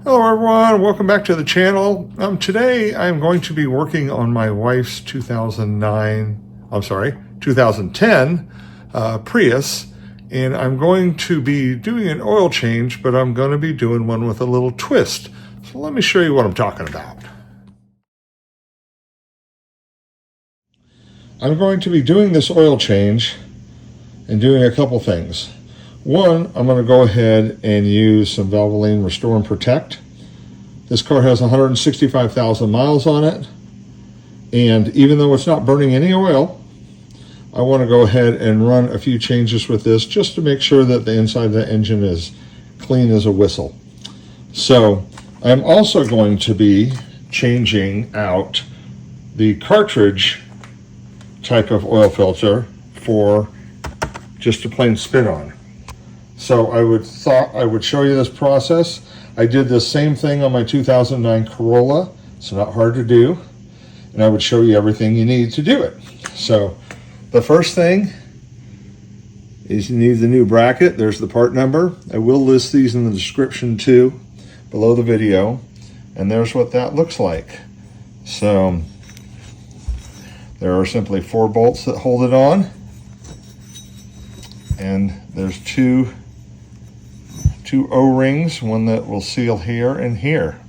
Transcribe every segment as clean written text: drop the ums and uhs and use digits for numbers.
Hello everyone, welcome back to the channel. Today I'm going to be working on my wife's 2010 Prius, and I'm going to be doing an oil change, but I'm going to be doing one with a little twist. So let me show you what I'm talking about. I'm going to be doing this oil change and doing a couple things. One, I'm going to go ahead and use some Valvoline Restore and Protect. This car has 165,000 miles on it, and even though it's not burning any oil, I want to go ahead and run a few changes with this just to make sure that the inside of the engine is clean as a whistle. So I'm also going to be changing out the cartridge type of oil filter for just a plain spin-on. So I thought I would show you this process. I did this same thing on my 2009 Corolla. It's not hard to do, and I would show you everything you need to do it. So the first thing is you need the new bracket. There's the part number. I will list these in the description too, below the video, and there's what that looks like. So there are simply 4 bolts that hold it on, and there's two O-rings, one that will seal here and here.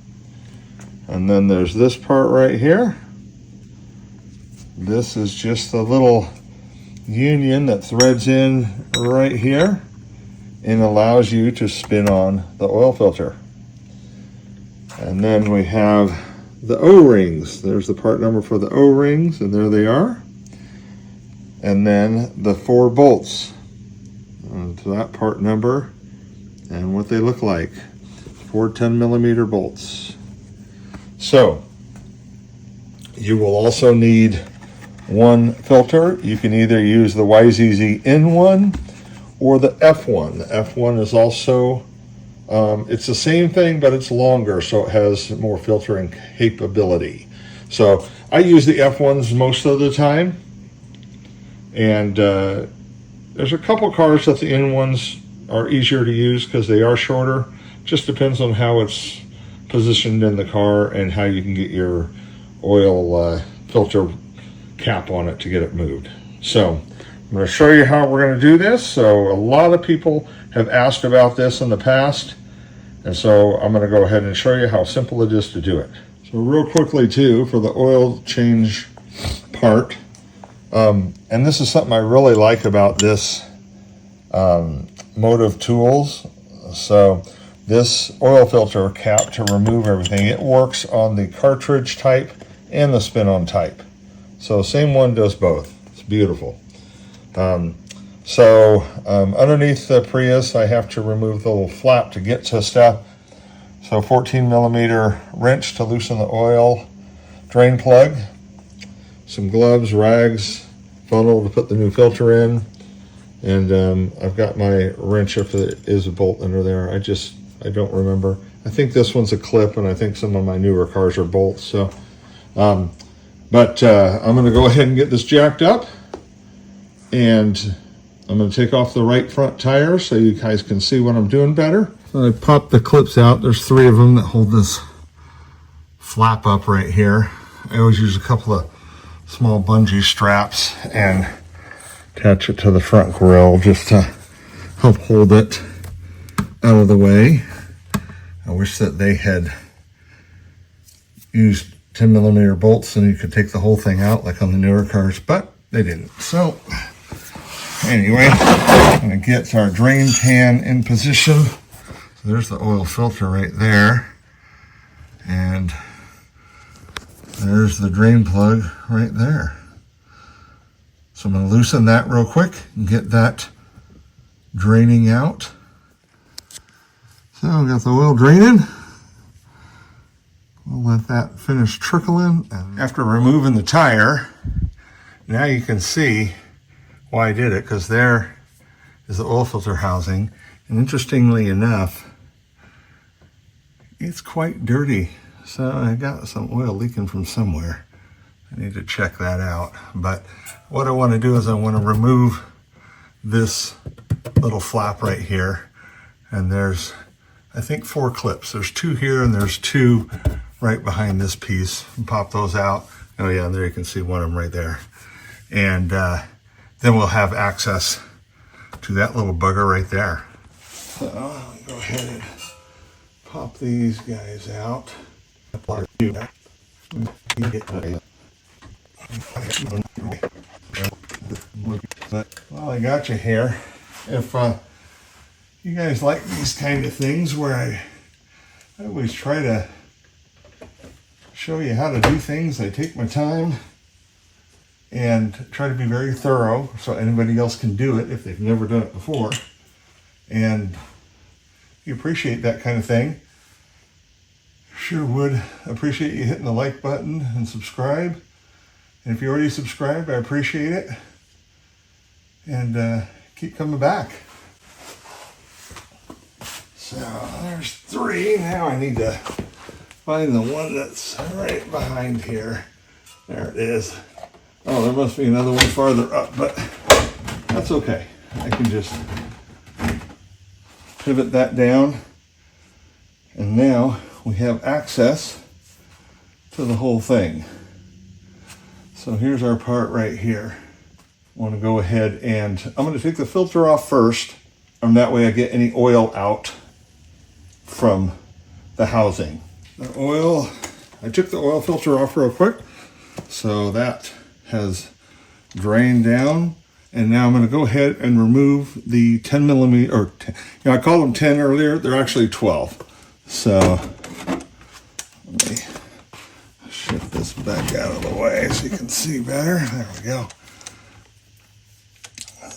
And then there's this part right here. This is just the little union that threads in right here and allows you to spin on the oil filter. And then we have the O-rings. There's the part number for the O-rings, and there they are. And then the 4 bolts to that part number and what they look like. 4 10mm bolts. So you will also need one filter. You can either use the YZZ N1 or the F1. The F1 is also, it's the same thing, but it's longer, so it has more filtering capability. So I use the F1s most of the time, and there's a couple cars that the N1s are easier to use because they are shorter. Just depends on how it's positioned in the car and how you can get your oil filter cap on it to get it moved. So I'm going to show you how we're going to do this. So a lot of people have asked about this in the past, and so I'm going to go ahead and show you how simple it is to do it. So real quickly too, for the oil change part, and this is something I really like about this Motive Tools. So this oil filter cap to remove everything, it works on the cartridge type and the spin-on type. So same one does both. It's beautiful. Underneath the Prius, I have to remove the little flap to get to stuff. So 14mm wrench to loosen the oil drain plug, some gloves, rags, funnel to put the new filter in, and I've got my wrench if there is a bolt under there. I don't remember. I think this one's a clip, and I think some of my newer cars are bolts. So, I'm going to go ahead and get this jacked up, and I'm going to take off the right front tire so you guys can see what I'm doing better. So I popped the clips out. There's 3 of them that hold this flap up right here. I always use a couple of small bungee straps and attach it to the front grille just to help hold it out of the way. I wish that they had used 10mm bolts and you could take the whole thing out like on the newer cars, but they didn't. So anyway, I'm going to get our drain pan in position. So there's the oil filter right there, and there's the drain plug right there. So I'm going to loosen that real quick and get that draining out. So I've got the oil draining. We'll let that finish trickling. And after removing the tire, now you can see why I did it, because there is the oil filter housing. And interestingly enough, it's quite dirty. So I got some oil leaking from somewhere. I need to check that out. But what I want to do is I want to remove this little flap right here, and there's I think 4 clips. There's 2 here and there's 2 right behind this piece. And pop those out. Oh yeah, and there you can see one of them right there. And then we'll have access to that little bugger right there. So I'll go ahead and pop these guys out. Well, I got you here. If you guys like these kind of things where I always try to show you how to do things, I take my time and try to be very thorough so anybody else can do it if they've never done it before. And if you appreciate that kind of thing, sure would appreciate you hitting the like button and subscribe. And if you already subscribed, I appreciate it. And keep coming back. So there's 3. Now I need to find the one that's right behind here. There it is. Oh, there must be another one farther up, but that's okay. I can just pivot that down. And now we have access to the whole thing. So here's our part right here. I want to go ahead and I'm going to take the filter off first, and that way I get any oil out from the housing. The oil, I took the oil filter off real quick, so that has drained down. And now I'm going to go ahead and remove the 10 millimeter, or I called them 10 earlier, they're actually 12. So let me shift this back out of the way so you can see better. There we go.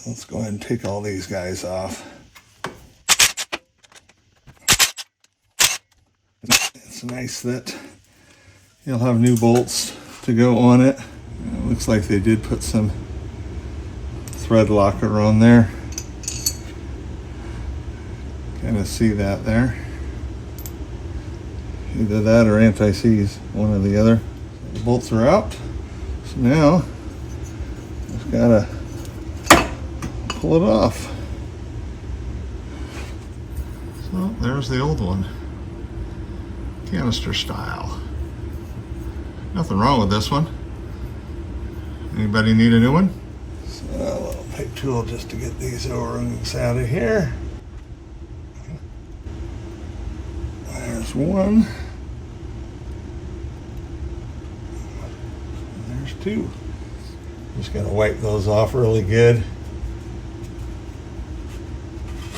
Let's go ahead and take all these guys off. It's nice that you'll have new bolts to go on it. It looks like they did put some thread locker on there. Kind of see that there. Either that or anti-seize, one or the other. The bolts are out. So now I've got to pull it off. So there's the old one. Canister style. Nothing wrong with this one. Anybody need a new one? So a little pick tool just to get these O-rings out of here. There's one. There's 2. Just gonna wipe those off really good.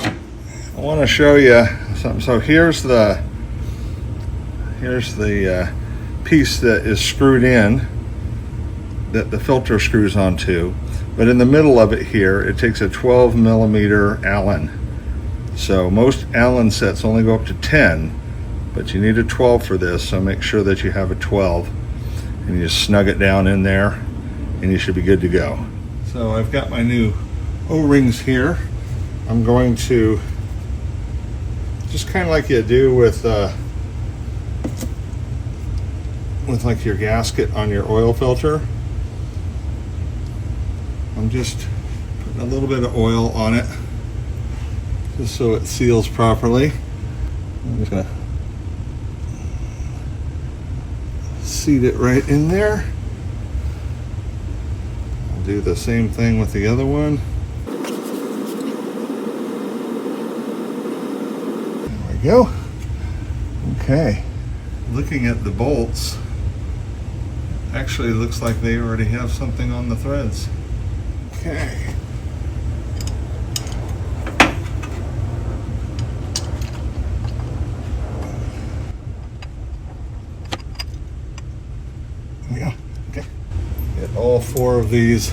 I want to show you something. So here's the piece that is screwed in, that the filter screws onto, but in the middle of it here it takes a 12 millimeter Allen. So most Allen sets only go up to 10, but you need a 12 for this, so make sure that you have a 12 and you just snug it down in there and you should be good to go. So I've got my new O-rings here. I'm going to just kind of like you do with like your gasket on your oil filter. I'm just putting a little bit of oil on it just so it seals properly. I'm just gonna seat it right in there. I'll do the same thing with the other one. There we go. Okay. Looking at the bolts, actually looks like they already have something on the threads. Okay. There we go. Okay. Get all 4 of these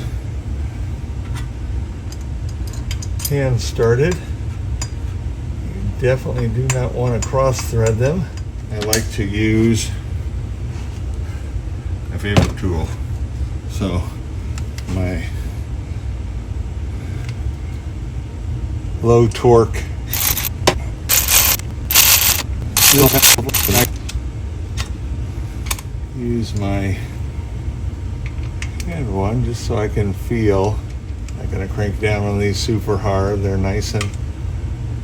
hands started. You definitely do not want to cross thread them. I like to use my favorite tool. So my low torque use my hand one just so I can feel. I'm not going to crank down on these super hard. They're nice and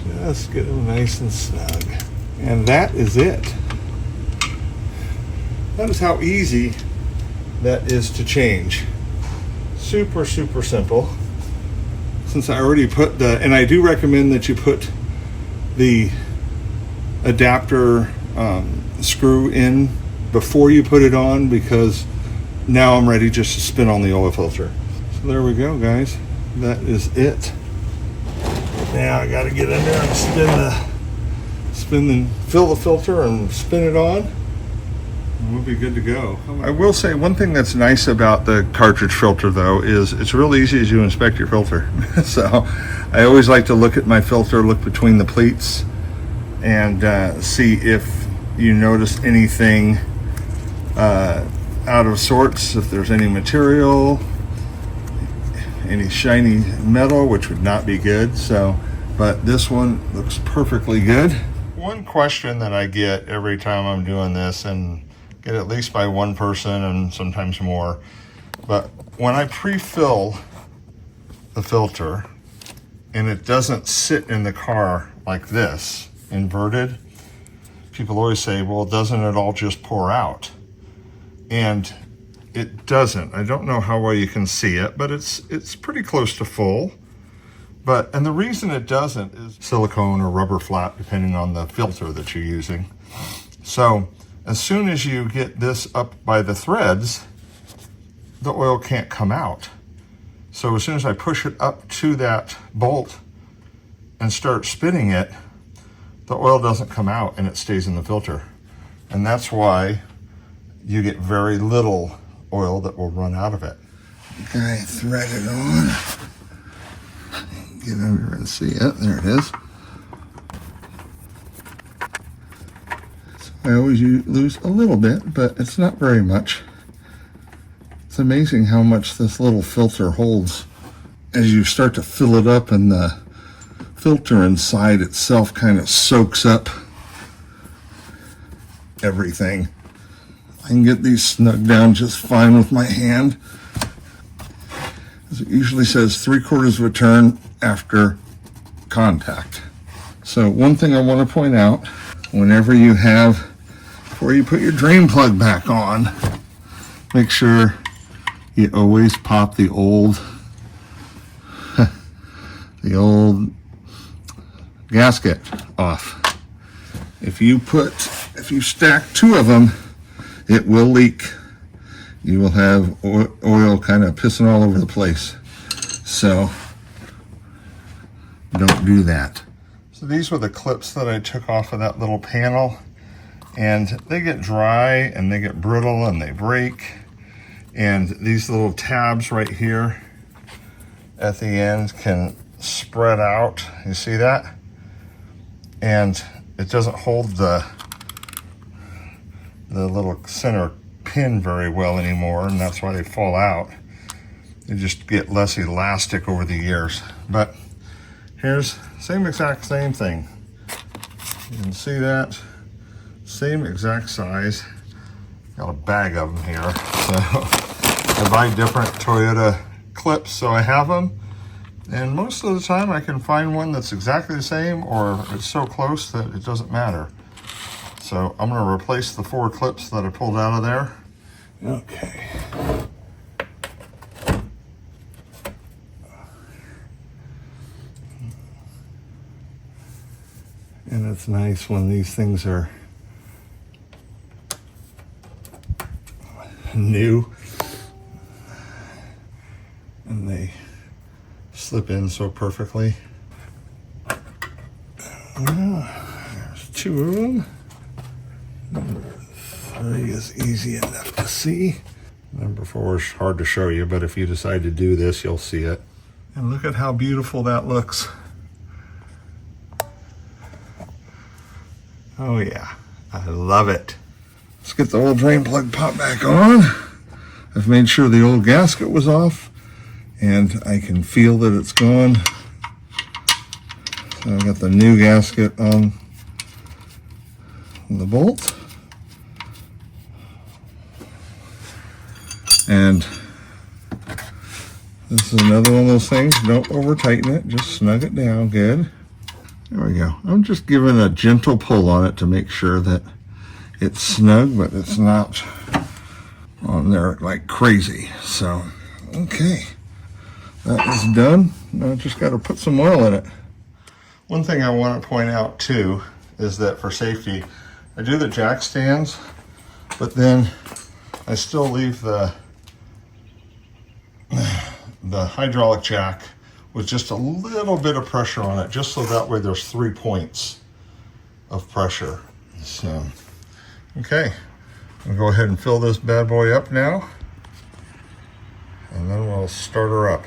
just get them nice and snug. And that is it. That is how easy that is to change. Super, super simple. Since I already put and I do recommend that you put the adapter screw in before you put it on, because now I'm ready just to spin on the oil filter. So there we go, guys. That is it. Now I got to get in there and fill the filter and spin it on, and we'll be good to go. I will say one thing that's nice about the cartridge filter, though, is it's real easy to inspect your filter. So I always like to look at my filter, look between the pleats, and see if you notice anything out of sorts, if there's any material, any shiny metal, which would not be good. So, but this one looks perfectly good. One question that I get every time I'm doing this, and get at least by one person and sometimes more, but when I pre-fill the filter and it doesn't sit in the car like this, inverted, people always say, well, doesn't it all just pour out? And it doesn't. I don't know how well you can see it, but it's pretty close to full. And the reason it doesn't is silicone or rubber flat, depending on the filter that you're using. So as soon as you get this up by the threads, the oil can't come out. So as soon as I push it up to that bolt and start spinning it, the oil doesn't come out and it stays in the filter. And that's why you get very little oil that will run out of it. Okay, thread it on. Get over and see it. There it is. So I always lose a little bit, but it's not very much. It's amazing how much this little filter holds as you start to fill it up, and the filter inside itself kind of soaks up everything. I can get these snug down just fine with my hand. As it usually says 3/4 of a turn after contact. So one thing I want to point out, before you put your drain plug back on, make sure you always pop the old gasket off. If you stack two of them, it will leak. You will have oil kind of pissing all over the place. So don't do that. So these were the clips that I took off of that little panel, and they get dry and they get brittle and they break. And these little tabs right here at the end can spread out. You see that? And it doesn't hold the little center pin very well anymore, and that's why they fall out. They just get less elastic over the years. But here's same thing. You can see that, same exact size. Got a bag of them here. So I buy different Toyota clips, so I have them. And most of the time I can find one that's exactly the same, or it's so close that it doesn't matter. So I'm going to replace the 4 clips that I pulled out of there. Okay. And it's nice when these things are new and they slip in so perfectly. There's 2 of them. Number 3 is easy enough to see. Number 4 is hard to show you, but if you decide to do this, you'll see it. And look at how beautiful that looks. Oh yeah, I love it. Let's get the old drain plug pop back on. I've made sure the old gasket was off, and I can feel that it's gone. So I got the new gasket on the bolt. And this is another one of those things, don't over tighten it, just snug it down good. There we go. I'm just giving a gentle pull on it to make sure that it's snug, but it's not on there like crazy. So, okay, that is done. Now I just got to put some oil in it. One thing I want to point out too is that for safety, I do the jack stands, but then I still leave the hydraulic jack with just a little bit of pressure on it, just so that way there's 3 points of pressure. So, okay, I'll go ahead and fill this bad boy up now, and then we'll start her up.